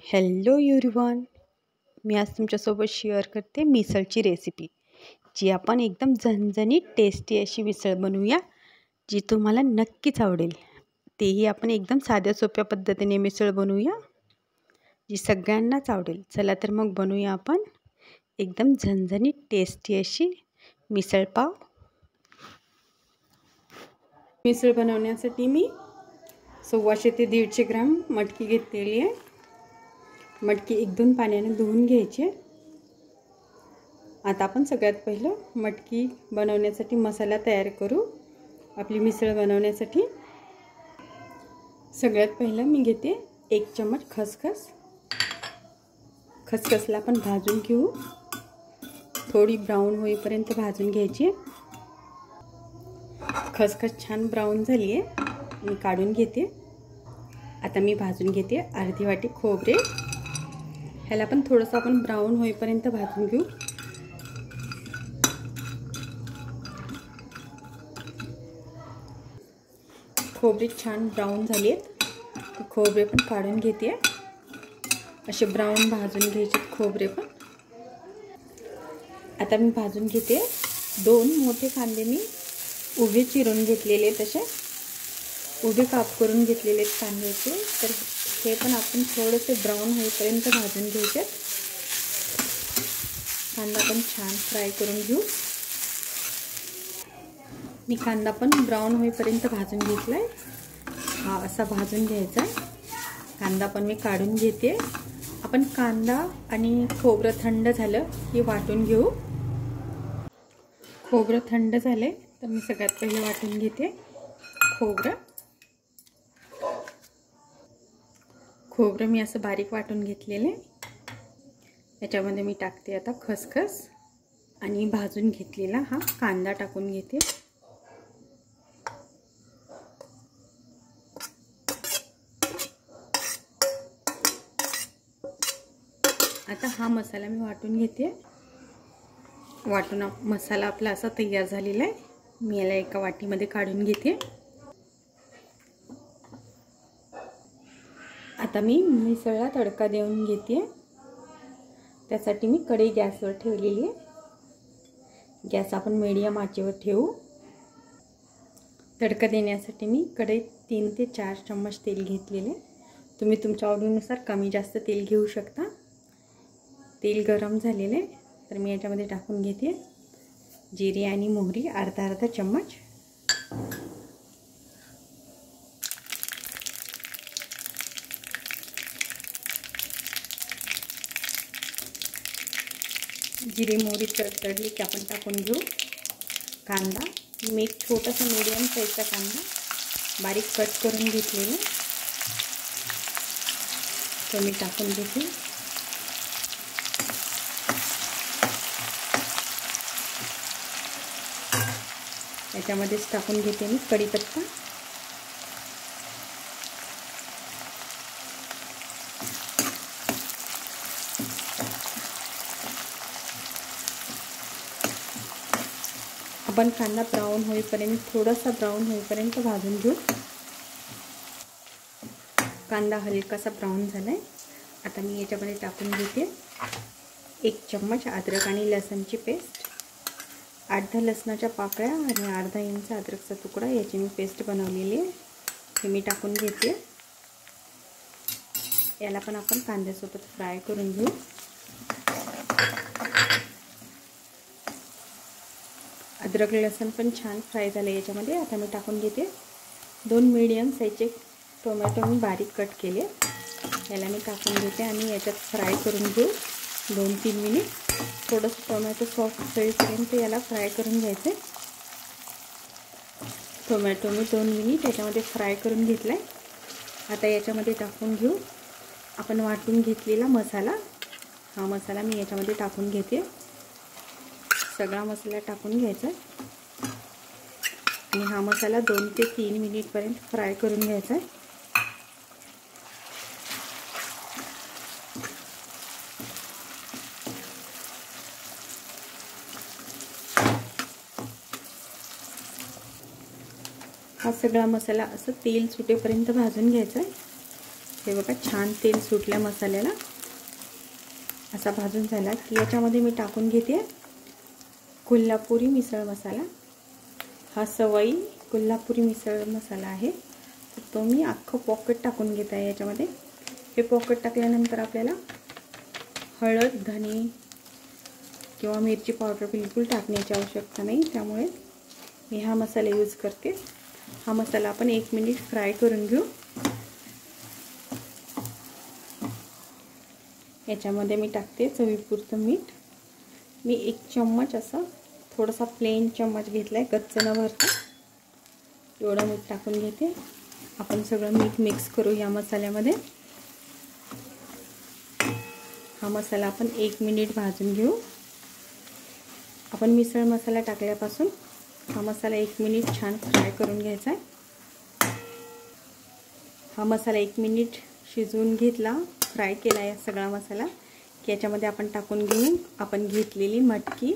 Hello everyone, मी आज तुमच्यासोबत share करते मिसळची रेसिपी, जी आपण एकदम झणझणीत टेस्टी अशी मिसळ बनवूया, जी तुम्हाला नक्कीच आवडेल. तेही आपण एकदम साध्या सोप्या पद्धतीने मिसळ बनवूया, जी सगळ्यांनाच आवडेल. चला तर मग बनवूया आपण एकदम झणझणीत टेस्टी अशी मिसळ पाव. मिसळ बनवण्यासाठी मी 125 ते 150 ग्राम मटकी घेतलेली आहे. मटकी 1-2 पाण्याने धुवून घ्यायची. आता आपण सगळ्यात पहिलं मटकी बनवण्यासाठी मसाला तयार करू. आपली मिसळ बनवण्यासाठी सगळ्यात पहिलं मी घेते 1 चम्मच खसखस. खसखसला आपण भाजून घेऊ. थोडी ब्राऊन होईपर्यंत भाजून घ्यायची. खसखस छान ब्राऊन झाली आहे, मी काढून घेते. आता मी भाजून घेते अर्धी वाटी खोबरे. ह्याला पण थोडंसं आपण ब्राऊन होईपर्यंत भाजून घेऊ. खोबरे छान ब्राऊन झाले आहेत, खोबरे पण काढून घेते. असे ब्राऊन भाजून घ्यायचे खोबरे पण. आता मी भाजून घेते. 2 मोठे कांदे मी उभे चिरून घेतलेले, तसे उभे काप करून घेतलेले कांद्याचे. तर हे पण आपण थोडेसे ब्राऊन होईपर्यंत भाजून घ्यायचे. कांदा पण छान फ्राय करून घेऊ. मी कांदा पण ब्राऊन होईपर्यंत भाजून घेतलाय. हा असा भाजून घ्यायचा. कांदा पण मी काढून घेते. आपण कांदा आणि खोबरं थंड झालं की वाटून घेऊ. खोबरं थंड झाले तर मी सगळ्यात पहिले वाटून घेते खोबरं मी असं बारीक वाटून घेतलेले. याच्यामध्ये मी टाकते आता खसखस आणि भाजून घेतलेला हा कांदा टाकून घेते. आता हा मसाला मी वाटून घेते. वाटून मसाला आपला असा तयार झालेला आहे. मी याला एका वाटीमध्ये काढून घेते. आता मी मिसळला तडका देऊन घेते. त्यासाठी मी कढई गॅसवर ठेवलेली आहे. गॅस आपण मीडियम आचेवर ठेवू. तडका देण्यासाठी मी कढईत 3 ते 4 चम्मच तेल घेतलेले. तुम्ही तुमच्या आवडीनुसार कमी जास्त तेल घेऊ शकता. तेल गरम झालेले तर मी याच्यामध्ये टाकून घेते जिरे आणि मोहरी अर्धा चम्मच. जिरे मोहरी तडतडली की आपण टाकून घेऊ कांदा. मी एक छोटासा मीडियम साईजचा कांदा बारीक कट करून घेतलेला तो मी टाकून घेते. याच्यामध्येच टाकून घेते मी कढीपत्ता. आपण कांदा ब्राऊन होईपर्यंत थोडासा ब्राऊन होईपर्यंत भाजून घेऊ. कांदा हलकासा ब्राऊन झालाय. आता मी याच्यामध्ये टाकून घेते 1 चम्मच अद्रक आणि लसणची पेस्ट. 8-10 लसणाच्या पाकळ्या आणि अर्धा इंच अद्रकचा तुकडा याची मी पेस्ट बनवलेली आहे. हे मी टाकून घेते. याला पण आपण कांद्यासोबत फ्राय करून घेऊ. अद्रक लसण पण छान फ्राय झाले याच्यामध्ये. आता मी टाकून घेते 2 मीडियम साईजचे टोमॅटो मी बारीक कट केले. याला मी टाकून घेते आणि याच्यात फ्राय करून घेऊ 2-3 मिनिट. थोडंसं टोमॅटो सॉफ्ट होईपर्यंत याला फ्राय करून घ्यायचे. टोमॅटो मी 2 मिनिट याच्यामध्ये फ्राय करून घेतला आहे. आता याच्यामध्ये टाकून घेऊ आपण वाटून घेतलेला मसाला. हा मसाला मी याच्यामध्ये टाकून घेते. सगळा मसाला टाकून घ्यायचा आणि हा मसाला 2 ते 3 मिनिटपर्यंत फ्राय करून घ्यायचा आहे. हा सगळा मसाला असं तेल सुटेपर्यंत भाजून घ्यायचा आहे. हे बघा छान तेल सुटल्या मसाल्याला. असा भाजून झाला की याच्यामध्ये मी टाकून घेते कोल्हापुरी मिसळ मसाला. हा सवई कोल्हापुरी मिसळ मसाला आहे, तर तो मी अख्खं पॉकेट टाकून घेत आहे याच्यामध्ये. हे पॉकेट टाकल्यानंतर आपल्याला हळद, धने किंवा मिरची पावडर बिलकुल टाकण्याची आवश्यकता नाही, त्यामुळे मी हा मसाला यूज करते. हा मसाला आपण 1 मिनिट फ्राय करून घेऊ. याच्यामध्ये मी टाकते चवीपुरतं मीठ. मी 1 चम्मच असा थोडासा प्लेन चम्मच घेतला आहे, गच्च न भरता एवढं मीठ टाकून घेते. आपण सगळं मीठ मिक्स करू या मसाल्यामध्ये. हा मसाला आपण 1 मिनिट भाजून घेऊ. आपण मिसळ मसाला टाकल्यापासून हा मसाला 1 मिनिट छान फ्राय करून घ्यायचा आहे. हा मसाला 1 मिनिट शिजवून घेतला, फ्राय केला आहे सगळा मसाला, की याच्यामध्ये आपण टाकून घेऊ आपण घेतलेली मटकी.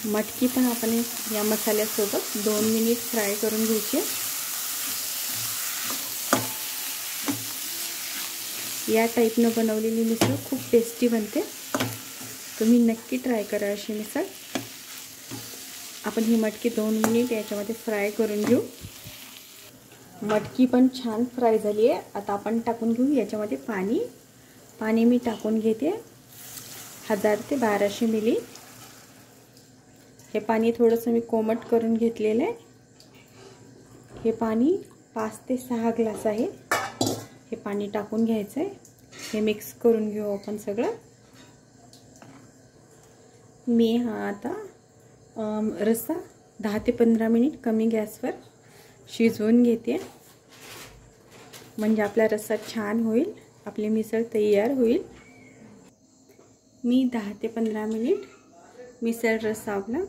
मटकी पण आपण या मसाल्यासोबत 2 मिनिट फ्राय करून घ्यायची. या टाईपनं बनवलेली मिसळ खूप टेस्टी बनते. तुम्ही नक्की ट्राय करा अशी मिसळ. आपण ही मटकी 2 मिनिट याच्यामध्ये फ्राय करून घेऊ. मटकी पण छान फ्राय झाली आहे. आता आपण टाकून घेऊ याच्यामध्ये पाणी. पाणी मी टाकून घेते 1000 ते 1200 मिली. हे पाणी थोडंसं मी कोमट करून घेतलेलं आहे. हे पाणी 5 ते 6 ग्लास आहे. हे पाणी टाकून घ्यायचं आहे. हे मिक्स करून घेऊ आपण सगळं. मी हा आता रस्सा 10 ते 15 मिनिट कमी गॅसवर शिजवून घेते, म्हणजे आपला रस्सा छान होईल, आपली मिसळ तयार होईल. मी 10 ते 15 मिनिट मिसळ रस्सा आपला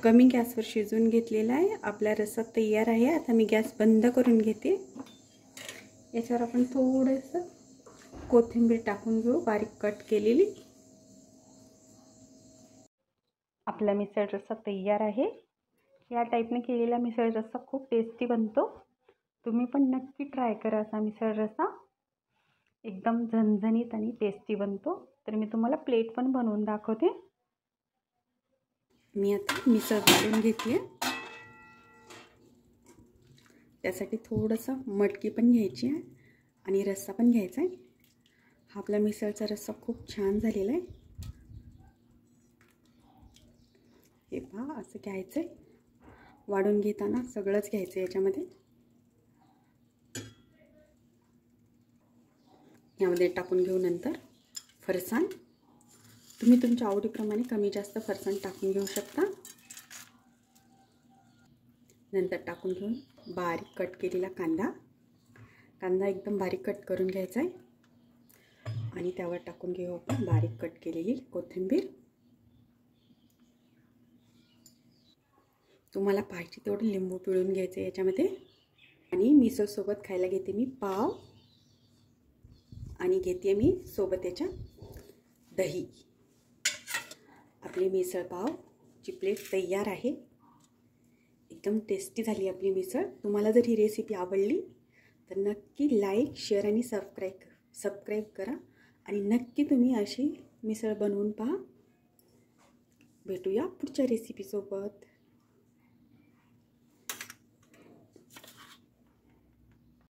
कमी गॅसवर शिजवून घेतलेला आहे. आपला रस्सा तयार आहे. आता मी गॅस बंद करून घेते. याच्यावर आपण थोडंसं कोथिंबीर टाकून घेऊ, बारीक कट केलेली. आपला मिसळ रस्सा तयार आहे. या टाईपने केलेला मिसळ रस्सा खूप टेस्टी बनतो. तुम्ही पण नक्की ट्राय करा असा मिसळ रस्सा. एकदम झणझणीत आणि टेस्टी बनतो. तर मी तुम्हाला प्लेट पण बनवून दाखवते. मी आता मिसळ काढून घेतली. त्यासाठी थोडंसं मटकी पण घ्यायची आहे आणि रस्सा पण घ्यायचा आहे. हा आपला मिसळचा रस्सा खूप छान झालेला आहे. हे पहा, असं घ्यायचं आहे. वाढून घेताना सगळंच घ्यायचं याच्यामध्ये. यामध्ये टाकून घेऊ नंतर फरसाण. तुम्ही तुमच्या आवडीप्रमाणे कमी जास्त फरसाण टाकून घेऊ शकता. नंतर टाकून घेऊन बारीक कट केलेला कांदा. कांदा एकदम बारीक कट करून घ्यायचा आहे. आणि त्यावर टाकून घेऊ आपण बारीक कट केलेली कोथिंबीर. तुम्हाला पाहिजे तेवढं लिंबू पिळून घ्यायचं याच्यामध्ये. आणि मिसळसोबत खायला घेते मी पाव, आणि घेते मी सोबत याच्या दही. आपली मिसळ पावची प्लेट तयार आहे. एकदम टेस्टी झाली आपली मिसळ. तुम्हाला जर ही रेसिपी आवडली तर नक्की लाईक, शेअर आणि सबस्क्राईब करा. आणि नक्की तुम्ही अशी मिसळ बनवून पहा. भेटूया पुढच्या रेसिपीसोबत.